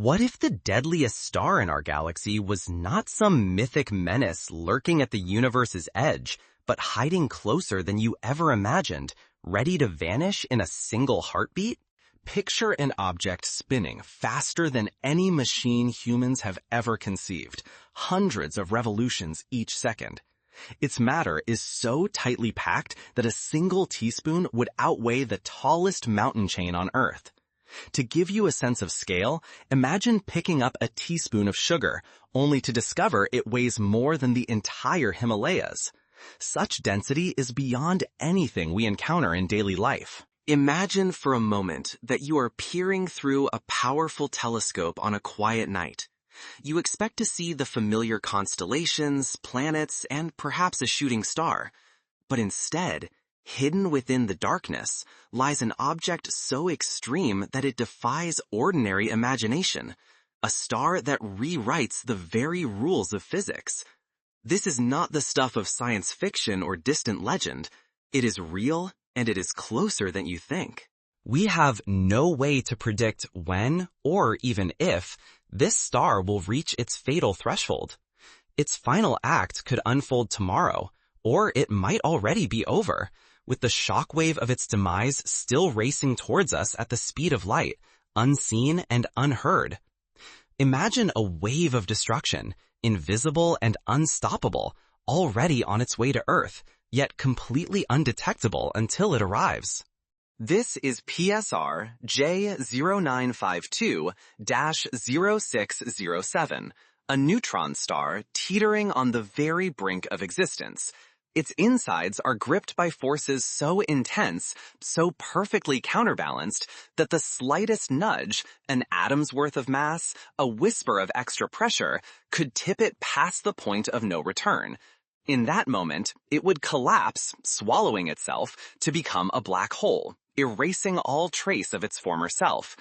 What if the deadliest star in our galaxy was not some mythic menace lurking at the universe's edge, but hiding closer than you ever imagined, ready to vanish in a single heartbeat? Picture an object spinning faster than any machine humans have ever conceived, hundreds of revolutions each second. Its matter is so tightly packed that a single teaspoon would outweigh the tallest mountain chain on Earth. To give you a sense of scale, imagine picking up a teaspoon of sugar, only to discover it weighs more than the entire Himalayas. Such density is beyond anything we encounter in daily life. Imagine for a moment that you are peering through a powerful telescope on a quiet night. You expect to see the familiar constellations, planets, and perhaps a shooting star. But instead, hidden within the darkness, lies an object so extreme that it defies ordinary imagination, a star that rewrites the very rules of physics. This is not the stuff of science fiction or distant legend. It is real, and it is closer than you think. We have no way to predict when, or even if, this star will reach its fatal threshold. Its final act could unfold tomorrow, or it might already be over, with the shockwave of its demise still racing towards us at the speed of light, unseen and unheard. Imagine a wave of destruction, invisible and unstoppable, already on its way to Earth, yet completely undetectable until it arrives. This is PSR J0952-0607, a neutron star teetering on the very brink of existence. Its insides are gripped by forces so intense, so perfectly counterbalanced, that the slightest nudge, an atom's worth of mass, a whisper of extra pressure, could tip it past the point of no return. In that moment, it would collapse, swallowing itself, to become a black hole, erasing all trace of its former self.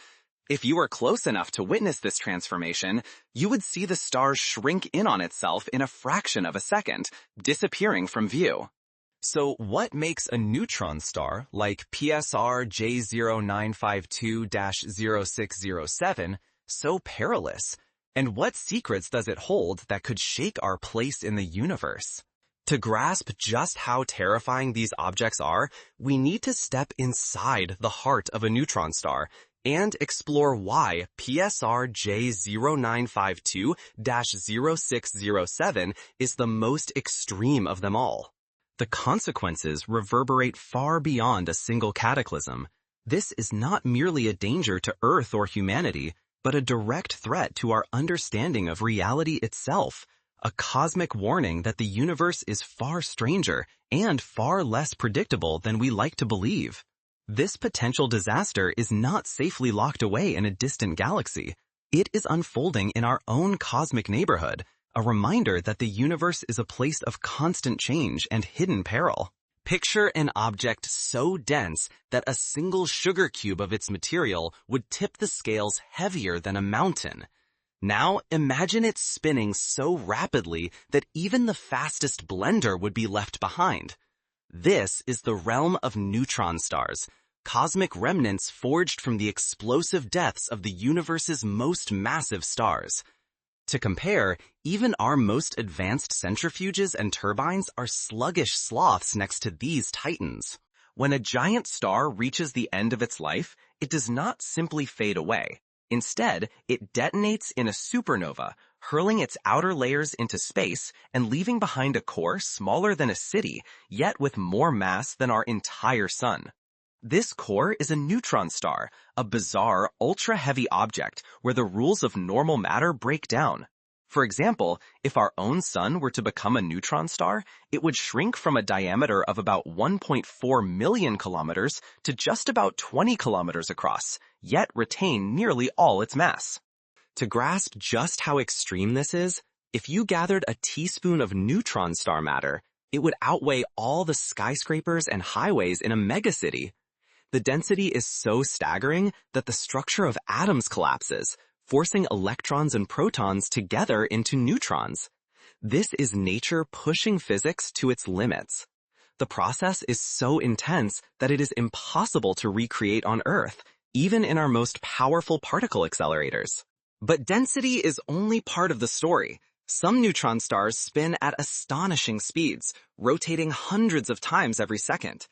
If you were close enough to witness this transformation, you would see the star shrink in on itself in a fraction of a second, disappearing from view. So what makes a neutron star, like PSR J0952-0607, so perilous? And what secrets does it hold that could shake our place in the universe? To grasp just how terrifying these objects are, we need to step inside the heart of a neutron star and explore why PSR J0952-0607 is the most extreme of them all. The consequences reverberate far beyond a single cataclysm. This is not merely a danger to Earth or humanity, but a direct threat to our understanding of reality itself, a cosmic warning that the universe is far stranger and far less predictable than we like to believe. This potential disaster is not safely locked away in a distant galaxy. It is unfolding in our own cosmic neighborhood, a reminder that the universe is a place of constant change and hidden peril. Picture an object so dense that a single sugar cube of its material would tip the scales heavier than a mountain. Now imagine it spinning so rapidly that even the fastest blender would be left behind. This is the realm of neutron stars, cosmic remnants forged from the explosive deaths of the universe's most massive stars. To compare, even our most advanced centrifuges and turbines are sluggish sloths next to these titans. When a giant star reaches the end of its life, it does not simply fade away. Instead, it detonates in a supernova, hurling its outer layers into space and leaving behind a core smaller than a city, yet with more mass than our entire sun. This core is a neutron star, a bizarre, ultra-heavy object where the rules of normal matter break down. For example, if our own sun were to become a neutron star, it would shrink from a diameter of about 1.4 million kilometers to just about 20 kilometers across, yet retain nearly all its mass. To grasp just how extreme this is, if you gathered a teaspoon of neutron star matter, it would outweigh all the skyscrapers and highways in a megacity. The density is so staggering that the structure of atoms collapses, forcing electrons and protons together into neutrons. This is nature pushing physics to its limits. The process is so intense that it is impossible to recreate on Earth, even in our most powerful particle accelerators. But density is only part of the story. Some neutron stars spin at astonishing speeds, rotating hundreds of times every second.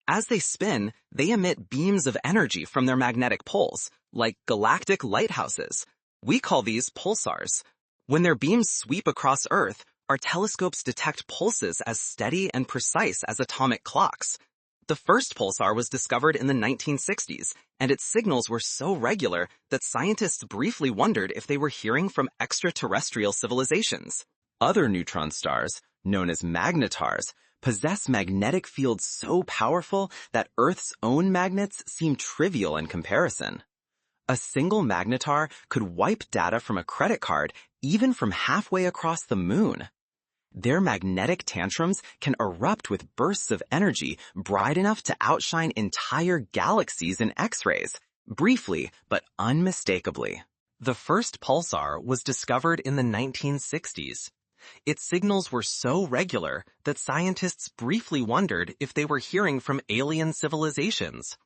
As they spin, they emit beams of energy from their magnetic poles, like galactic lighthouses. We call these pulsars. When their beams sweep across Earth, our telescopes detect pulses as steady and precise as atomic clocks. The first pulsar was discovered in the 1960s, and its signals were so regular that scientists briefly wondered if they were hearing from extraterrestrial civilizations. Other neutron stars, known as magnetars, possess magnetic fields so powerful that Earth's own magnets seem trivial in comparison. A single magnetar could wipe data from a credit card even from halfway across the moon. Their magnetic tantrums can erupt with bursts of energy bright enough to outshine entire galaxies in X-rays, briefly but unmistakably. The first pulsar was discovered in the 1960s. Its signals were so regular that scientists briefly wondered if they were hearing from alien civilizations.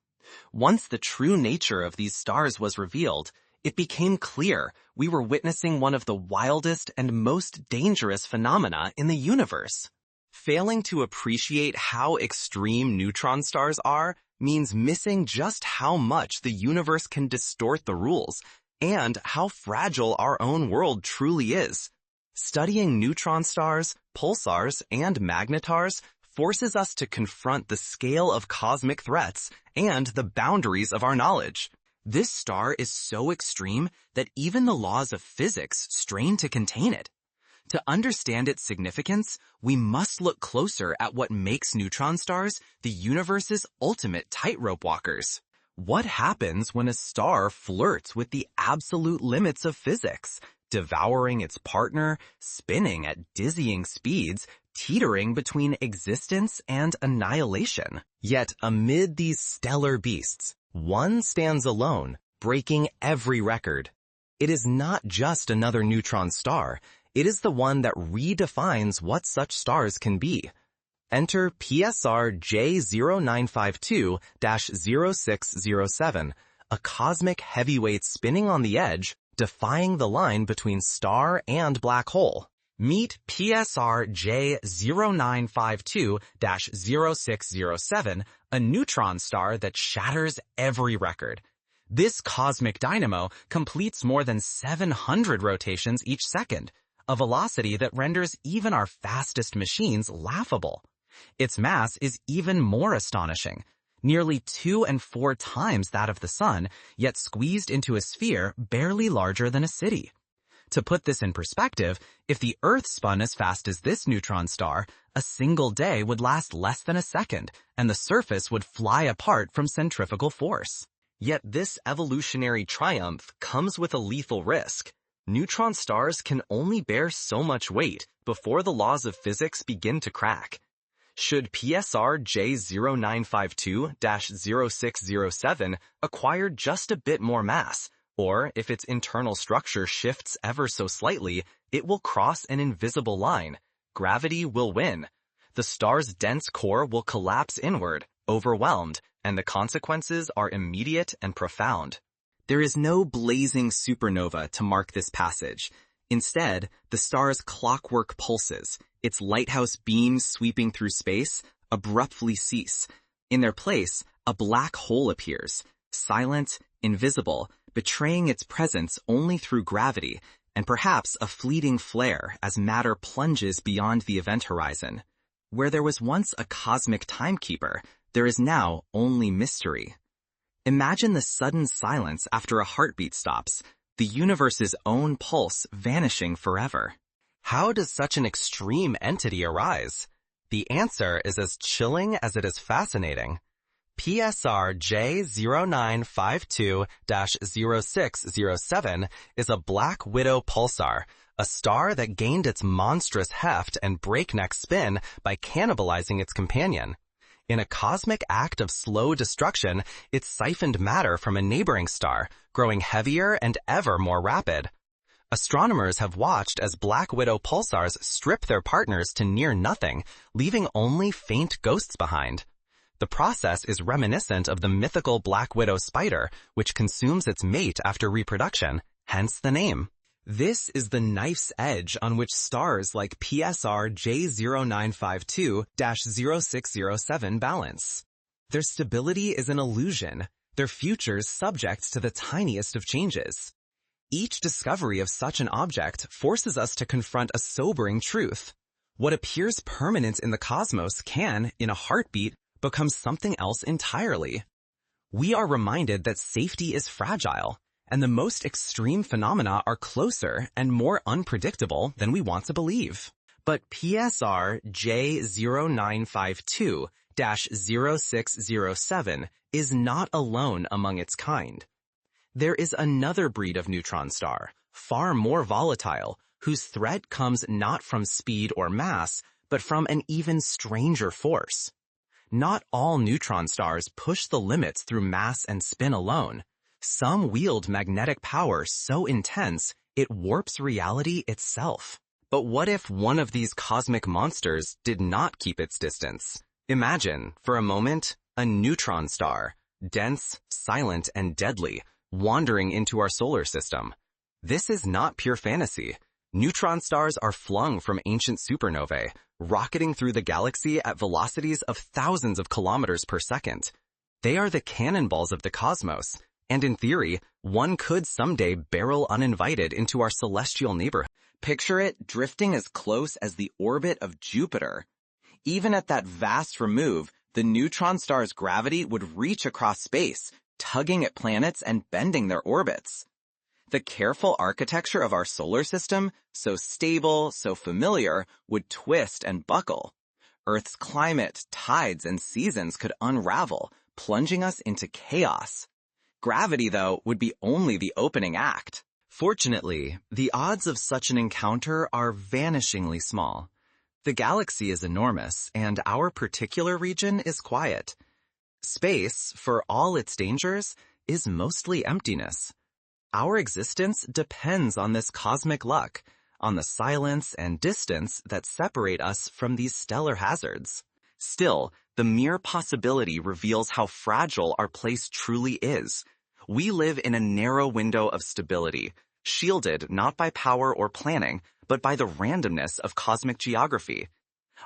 Once the true nature of these stars was revealed, it became clear we were witnessing one of the wildest and most dangerous phenomena in the universe. Failing to appreciate how extreme neutron stars are means missing just how much the universe can distort the rules and how fragile our own world truly is. Studying neutron stars, pulsars, and magnetars forces us to confront the scale of cosmic threats and the boundaries of our knowledge. This star is so extreme that even the laws of physics strain to contain it. To understand its significance, we must look closer at what makes neutron stars the universe's ultimate tightrope walkers. What happens when a star flirts with the absolute limits of physics, devouring its partner, spinning at dizzying speeds, teetering between existence and annihilation? Yet amid these stellar beasts, one stands alone, breaking every record. It is not just another neutron star. It is the one that redefines what such stars can be. Enter PSR J0952-0607, a cosmic heavyweight spinning on the edge, defying the line between star and black hole. Meet PSR J0952-0607, a neutron star that shatters every record. This cosmic dynamo completes more than 700 rotations each second, a velocity that renders even our fastest machines laughable. Its mass is even more astonishing, nearly 2 and 4 times that of the Sun, yet squeezed into a sphere barely larger than a city. To put this in perspective, if the Earth spun as fast as this neutron star, a single day would last less than a second, and the surface would fly apart from centrifugal force. Yet this evolutionary triumph comes with a lethal risk. Neutron stars can only bear so much weight before the laws of physics begin to crack. Should PSR J0952-0607 acquire just a bit more mass, or if its internal structure shifts ever so slightly, it will cross an invisible line. Gravity will win. The star's dense core will collapse inward, overwhelmed, and the consequences are immediate and profound. There is no blazing supernova to mark this passage. Instead, the star's clockwork pulses, its lighthouse beams sweeping through space, abruptly cease. In their place, a black hole appears, silent, invisible, betraying its presence only through gravity, and perhaps a fleeting flare as matter plunges beyond the event horizon. Where there was once a cosmic timekeeper, there is now only mystery. Imagine the sudden silence after a heartbeat stops, the universe's own pulse vanishing forever. How does such an extreme entity arise? The answer is as chilling as it is fascinating. PSR J0952-0607 is a black widow pulsar, a star that gained its monstrous heft and breakneck spin by cannibalizing its companion. In a cosmic act of slow destruction, it siphoned matter from a neighboring star, growing heavier and ever more rapid. Astronomers have watched as black widow pulsars strip their partners to near nothing, leaving only faint ghosts behind. The process is reminiscent of the mythical black widow spider, which consumes its mate after reproduction. hence the name. This is the knife's edge on which stars like PSR J0952-0607 balance. Their stability is an illusion, their futures subject to the tiniest of changes. Each discovery of such an object forces us to confront a sobering truth. What appears permanent in the cosmos can, in a heartbeat, become something else entirely. We are reminded that safety is fragile, and the most extreme phenomena are closer and more unpredictable than we want to believe. But PSR J0952-0607 is not alone among its kind. There is another breed of neutron star, far more volatile, whose threat comes not from speed or mass, but from an even stranger force. Not all neutron stars push the limits through mass and spin alone. Some wield magnetic power so intense it warps reality itself. But what if one of these cosmic monsters did not keep its distance? Imagine, for a moment, a neutron star, dense, silent, and deadly, wandering into our solar system. This is not pure fantasy. Neutron stars are flung from ancient supernovae, rocketing through the galaxy at velocities of thousands of kilometers per second. They are the cannonballs of the cosmos, and in theory, one could someday barrel uninvited into our celestial neighborhood. Picture it drifting as close as the orbit of Jupiter. Even at that vast remove, the neutron star's gravity would reach across space, tugging at planets and bending their orbits. The careful architecture of our solar system, so stable, so familiar, would twist and buckle. Earth's climate, tides, and seasons could unravel, plunging us into chaos. Gravity, though, would be only the opening act. Fortunately, the odds of such an encounter are vanishingly small. The galaxy is enormous, and our particular region is quiet. Space, for all its dangers, is mostly emptiness. Our existence depends on this cosmic luck, on the silence and distance that separate us from these stellar hazards. Still, the mere possibility reveals how fragile our place truly is. We live in a narrow window of stability, shielded not by power or planning, but by the randomness of cosmic geography.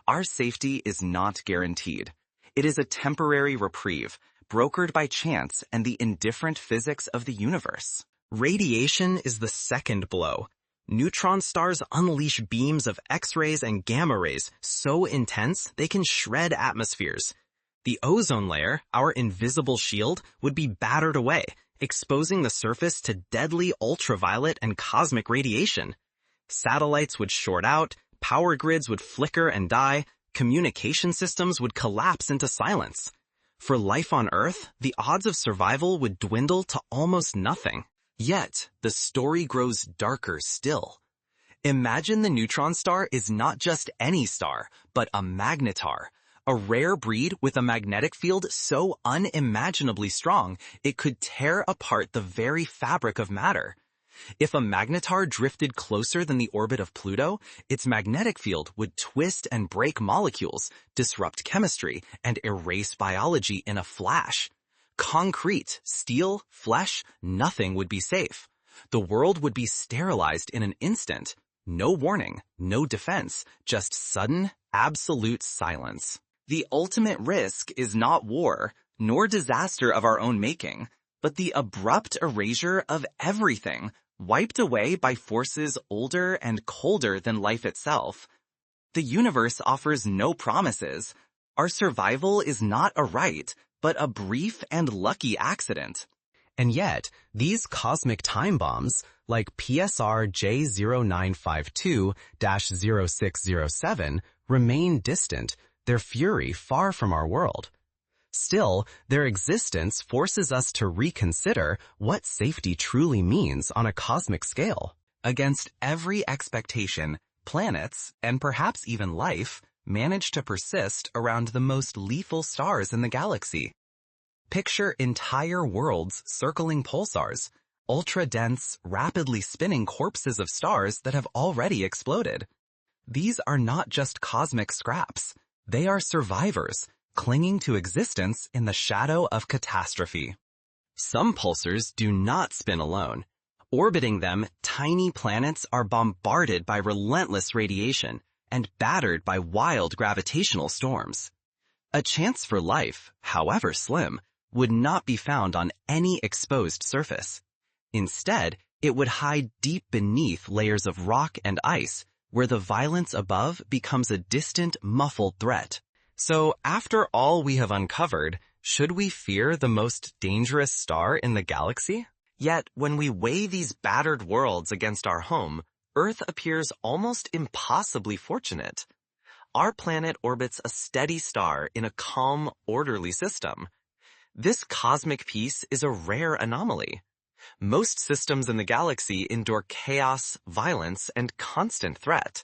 Our safety is not guaranteed. It is a temporary reprieve, brokered by chance and the indifferent physics of the universe. Radiation is the second blow. Neutron stars unleash beams of X-rays and gamma rays so intense they can shred atmospheres. The ozone layer, our invisible shield, would be battered away, exposing the surface to deadly ultraviolet and cosmic radiation. Satellites would short out, power grids would flicker and die, communication systems would collapse into silence. For life on Earth, the odds of survival would dwindle to almost nothing. Yet, the story grows darker still. Imagine the neutron star is not just any star, but a magnetar, a rare breed with a magnetic field so unimaginably strong it could tear apart the very fabric of matter. If a magnetar drifted closer than the orbit of Pluto, its magnetic field would twist and break molecules, disrupt chemistry, and erase biology in a flash. Concrete, steel, flesh, nothing would be safe. The world would be sterilized in an instant. No warning, no defense, just sudden, absolute silence. The ultimate risk is not war, nor disaster of our own making, but the abrupt erasure of everything, wiped away by forces older and colder than life itself. The universe offers no promises. Our survival is not a right, but a brief and lucky accident. And yet, these cosmic time bombs, like PSR J0952-0607, remain distant, their fury far from our world. Still, their existence forces us to reconsider what safety truly means on a cosmic scale. Against every expectation, planets, and perhaps even life, manage to persist around the most lethal stars in the galaxy. Picture entire worlds circling pulsars, ultra-dense, rapidly spinning corpses of stars that have already exploded. These are not just cosmic scraps. They are survivors, clinging to existence in the shadow of catastrophe. Some pulsars do not spin alone. Orbiting them, tiny planets are bombarded by relentless radiation and battered by wild gravitational storms. A chance for life, however slim, would not be found on any exposed surface. Instead, it would hide deep beneath layers of rock and ice, where the violence above becomes a distant, muffled threat. So, after all we have uncovered, should we fear the most dangerous star in the galaxy? Yet, when we weigh these battered worlds against our home, Earth appears almost impossibly fortunate. Our planet orbits a steady star in a calm, orderly system. This cosmic peace is a rare anomaly. Most systems in the galaxy endure chaos, violence, and constant threat.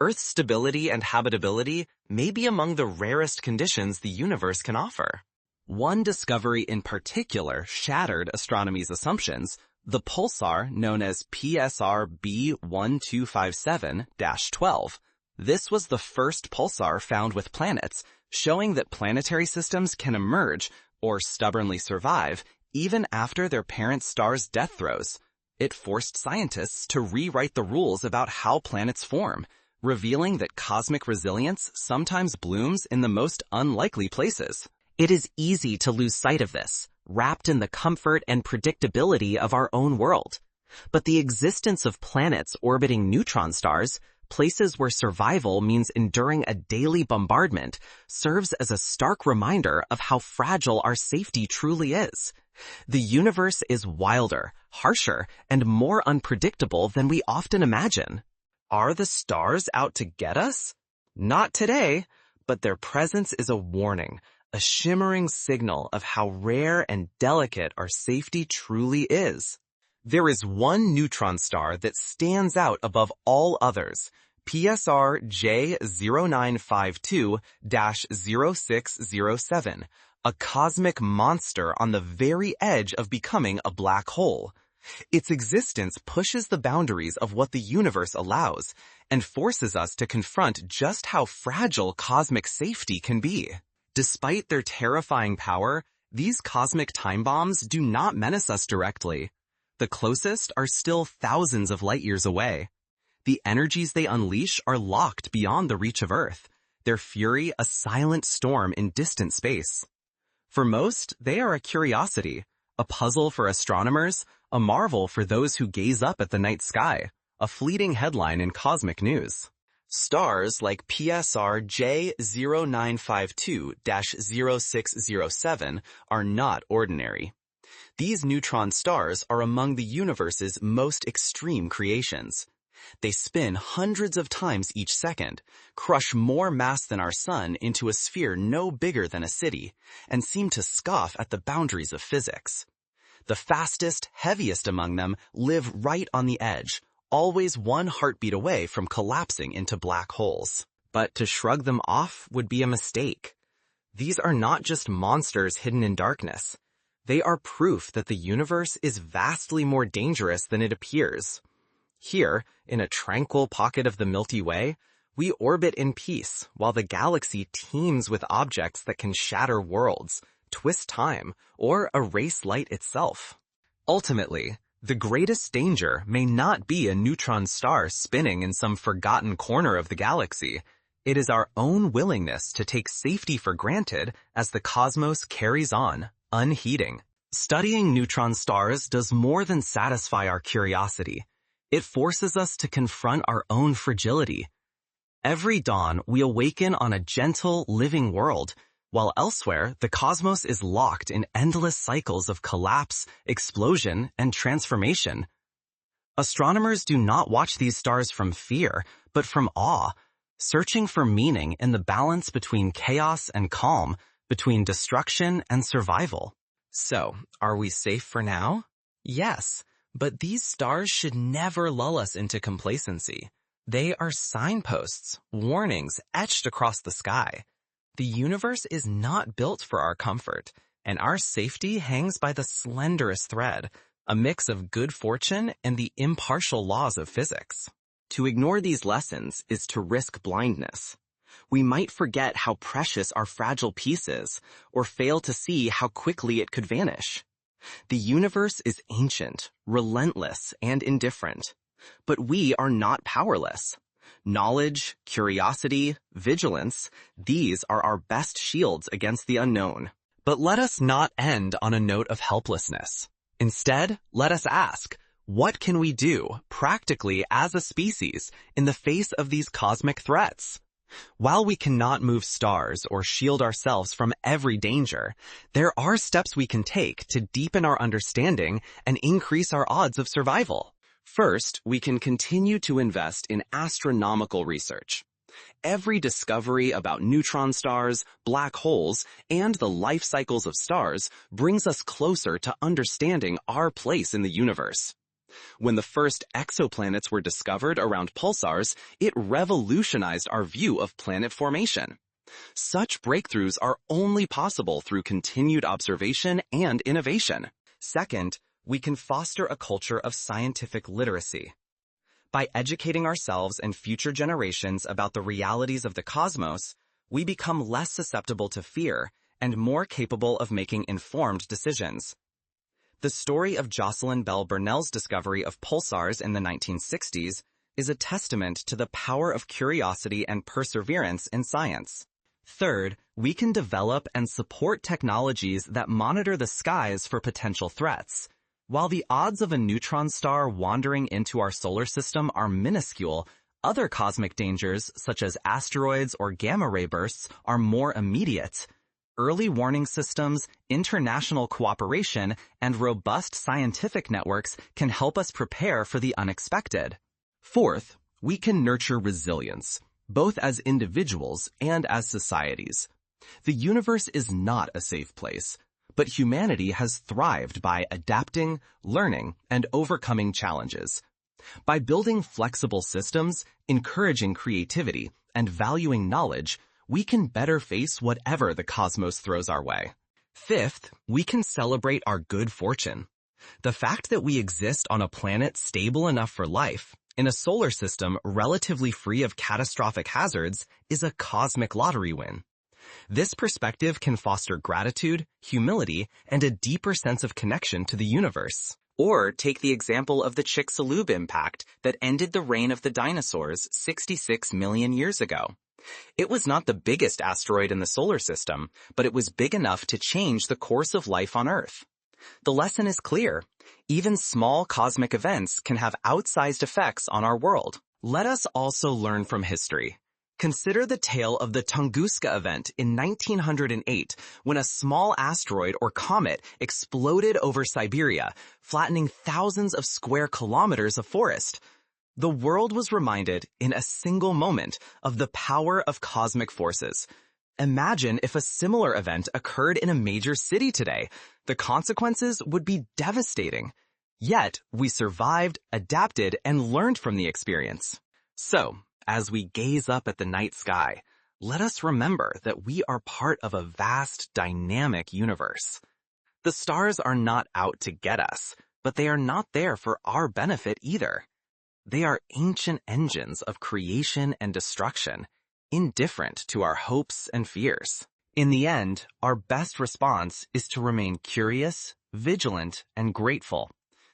Earth's stability and habitability may be among the rarest conditions the universe can offer. One discovery in particular shattered astronomy's assumptions, the pulsar known as PSR J0952-0607. This was the first pulsar found with planets, showing that planetary systems can emerge, or stubbornly survive, even after their parent star's death throes. It forced scientists to rewrite the rules about how planets form, revealing that cosmic resilience sometimes blooms in the most unlikely places. It is easy to lose sight of this, wrapped in the comfort and predictability of our own world. But the existence of planets orbiting neutron stars, places where survival means enduring a daily bombardment, serves as a stark reminder of how fragile our safety truly is. The universe is wilder, harsher, and more unpredictable than we often imagine. Are the stars out to get us? Not today, but their presence is a warning, a shimmering signal of how rare and delicate our safety truly is. There is one neutron star that stands out above all others, PSR J0952-0607, a cosmic monster on the very edge of becoming a black hole. Its existence pushes the boundaries of what the universe allows and forces us to confront just how fragile cosmic safety can be. Despite their terrifying power, these cosmic time bombs do not menace us directly. The closest are still thousands of light years away. The energies they unleash are locked beyond the reach of Earth, their fury a silent storm in distant space. For most, they are a curiosity, a puzzle for astronomers, a marvel for those who gaze up at the night sky, a fleeting headline in cosmic news. Stars like PSR J0952-0607 are not ordinary. These neutron stars are among the universe's most extreme creations. They spin hundreds of times each second, crush more mass than our sun into a sphere no bigger than a city, and seem to scoff at the boundaries of physics. The fastest, heaviest among them live right on the edge, always one heartbeat away from collapsing into black holes. But to shrug them off would be a mistake. These are not just monsters hidden in darkness. They are proof that the universe is vastly more dangerous than it appears. Here, in a tranquil pocket of the Milky Way, we orbit in peace while the galaxy teems with objects that can shatter worlds, twist time, or erase light itself. Ultimately, the greatest danger may not be a neutron star spinning in some forgotten corner of the galaxy. It is our own willingness to take safety for granted as the cosmos carries on, unheeding. Studying neutron stars does more than satisfy our curiosity. It forces us to confront our own fragility. Every dawn, we awaken on a gentle, living world, while elsewhere, the cosmos is locked in endless cycles of collapse, explosion, and transformation. Astronomers do not watch these stars from fear, but from awe, searching for meaning in the balance between chaos and calm, between destruction and survival. So, are we safe for now? Yes, but these stars should never lull us into complacency. They are signposts, warnings etched across the sky. The universe is not built for our comfort, and our safety hangs by the slenderest thread, a mix of good fortune and the impartial laws of physics. To ignore these lessons is to risk blindness. We might forget how precious our fragile piece is, or fail to see how quickly it could vanish. The universe is ancient, relentless, and indifferent. But we are not powerless. Knowledge, curiosity, vigilance, these are our best shields against the unknown. But let us not end on a note of helplessness. Instead, let us ask, what can we do, practically as a species, in the face of these cosmic threats? While we cannot move stars or shield ourselves from every danger, there are steps we can take to deepen our understanding and increase our odds of survival. First, we can continue to invest in astronomical research. Every discovery about neutron stars, black holes, and the life cycles of stars brings us closer to understanding our place in the universe. When the first exoplanets were discovered around pulsars, it revolutionized our view of planet formation. Such breakthroughs are only possible through continued observation and innovation. Second, we can foster a culture of scientific literacy. By educating ourselves and future generations about the realities of the cosmos, we become less susceptible to fear and more capable of making informed decisions. The story of Jocelyn Bell Burnell's discovery of pulsars in the 1960s is a testament to the power of curiosity and perseverance in science. Third, we can develop and support technologies that monitor the skies for potential threats. While the odds of a neutron star wandering into our solar system are minuscule, other cosmic dangers, such as asteroids or gamma-ray bursts, are more immediate. Early warning systems, international cooperation, and robust scientific networks can help us prepare for the unexpected. Fourth, we can nurture resilience, both as individuals and as societies. The universe is not a safe place, but humanity has thrived by adapting, learning, and overcoming challenges. By building flexible systems, encouraging creativity, and valuing knowledge, we can better face whatever the cosmos throws our way. Fifth, we can celebrate our good fortune. The fact that we exist on a planet stable enough for life, in a solar system relatively free of catastrophic hazards, is a cosmic lottery win. This perspective can foster gratitude, humility, and a deeper sense of connection to the universe. Or take the example of the Chicxulub impact that ended the reign of the dinosaurs 66 million years ago. It was not the biggest asteroid in the solar system, but it was big enough to change the course of life on Earth. The lesson is clear. Even small cosmic events can have outsized effects on our world. Let us also learn from history. Consider the tale of the Tunguska event in 1908, when a small asteroid or comet exploded over Siberia, flattening thousands of square kilometers of forest. The world was reminded in a single moment of the power of cosmic forces. Imagine if a similar event occurred in a major city today. The consequences would be devastating. Yet, we survived, adapted, and learned from the experience. So, as we gaze up at the night sky, let us remember that we are part of a vast, dynamic universe. The stars are not out to get us, but they are not there for our benefit either. They are ancient engines of creation and destruction, indifferent to our hopes and fears. In the end, our best response is to remain curious, vigilant, and grateful,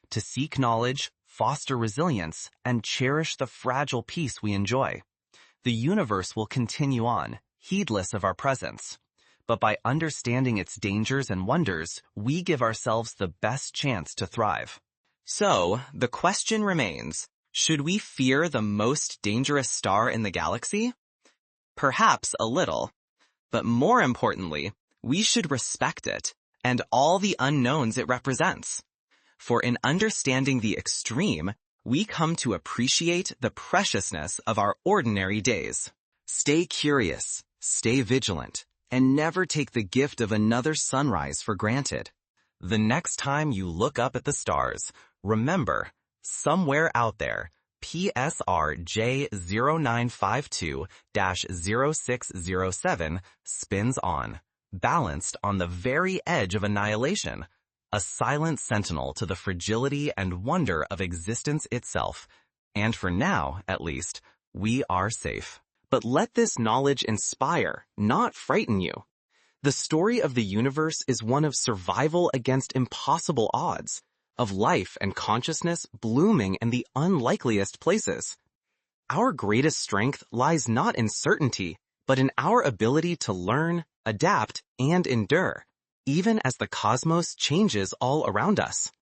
to seek knowledge, foster resilience, and cherish the fragile peace we enjoy. The universe will continue on, heedless of our presence. But by understanding its dangers and wonders, we give ourselves the best chance to thrive. So, the question remains, should we fear the most dangerous star in the galaxy? Perhaps a little. But more importantly, we should respect it and all the unknowns it represents. For in understanding the extreme, we come to appreciate the preciousness of our ordinary days. Stay curious, stay vigilant, and never take the gift of another sunrise for granted. The next time you look up at the stars, remember, somewhere out there, PSR J0952-0607 spins on, balanced on the very edge of annihilation, a silent sentinel to the fragility and wonder of existence itself. And for now, at least, we are safe. But let this knowledge inspire, not frighten you. The story of the universe is one of survival against impossible odds, of life and consciousness blooming in the unlikeliest places. Our greatest strength lies not in certainty, but in our ability to learn, adapt, and endure, even as the cosmos changes all around us.